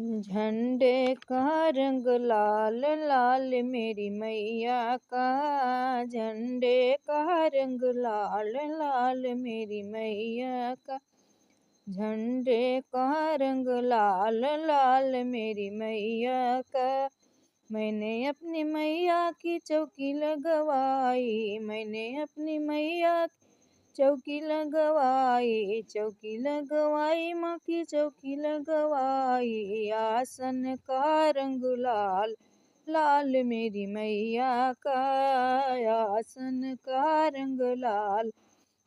झंडे का रंग लाल लाल मेरी मैया का, झंडे का रंग लाल लाल मेरी मैया का, झंडे का रंग लाल लाल मेरी मैया का। मैंने अपनी मैया की चौकी लगवाई, मैंने अपनी मैया की चौकी लगवाई, चौकी लगवाई माँ की चौकी लगवाई। आसन का रंग लाल लाल मेरी मैया का, आसन का रंग लाल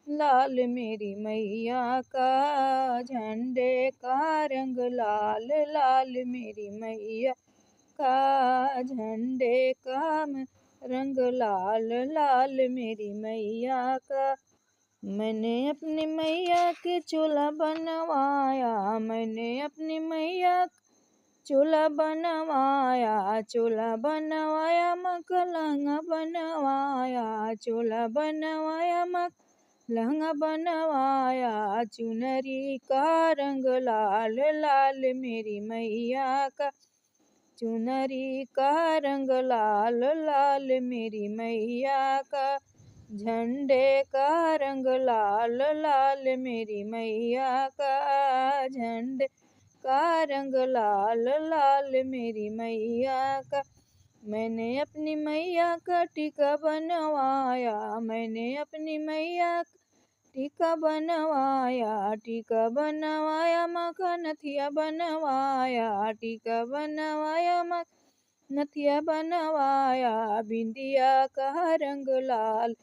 लाल मेरी मैया का, झंडे का रंग लाल लाल मेरी मैया का, झंडे का रंग लाल लाल मेरी मैया का। मैंने अपनी मैया के चूल्हा बनवाया, मैंने अपनी मैया चूल्हा बनवाया, चूल्हा बनवाया माँ का लहंगा बनवाया, चूल्हा बनवाया माँ लहंगा बनवाया। चुनरी का रंग लाल लाल मेरी मैया का, चुनरी का रंग लाल लाल मेरी मैया का, झंडे का रंग लाल लाल मेरी मैया का, झंडे का रंग लाल लाल मेरी मैया का। मैंने अपनी मैया का टीका बनवाया, मैंने अपनी मैया टीका बनवाया, टीका बनवाया माँ का नथिया बनवाया, टीका बनवाया माँ नथिया बनवाया। बिंदिया का रंग लाल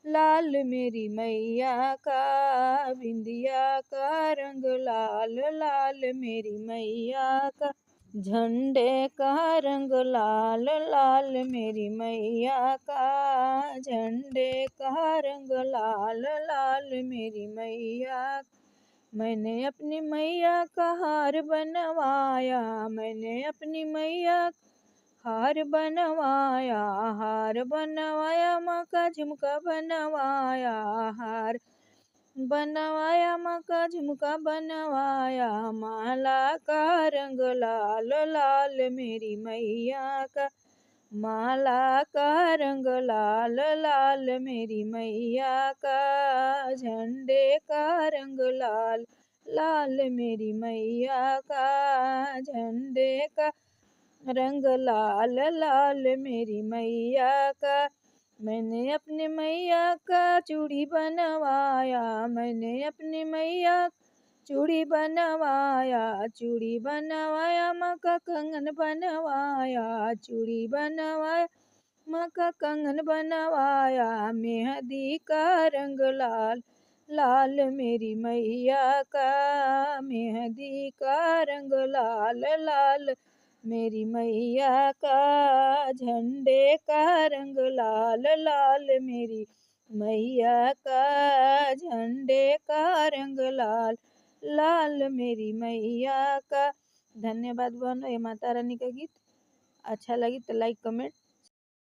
लाल मेरी मैया का, बिंदिया का रंग लाल लाल मेरी मैया का, झंडे का रंग लाल लाल मेरी मैया का, झंडे का रंग लाल लाल मेरी मैया। मैंने अपनी मैया का हार बनवाया, मैंने अपनी मैया हार बनवाया, हार बनवाया माँ का झुमका बनवाया, हार बनवाया माँ का झुमका बनवाया। माला का रंग लाल लाल मेरी मैया का, माला का रंग लाल लाल मेरी मैया का, झंडे का रंग लाल लाल मेरी मैया का, झंडे का रंग लाल लाल मेरी मैया का। मैंने अपने मैया का चूड़ी बनवाया, मैंने अपनी मैया चूड़ी बनवाया, चूड़ी बनवाया माँ का कंगन बनवाया, चूड़ी बनवाया माँ का कंगन बनवाया। मेहंदी का रंग लाल लाल मेरी मैया का, मेहंदी का रंग लाल लाल मेरी मैया का, झंडे का रंग लाल लाल मेरी मैया का, झंडे का रंग लाल लाल मेरी मैया का। धन्यवाद बहनों। ये माता रानी का गीत अच्छा लगी तो लाइक कमेंट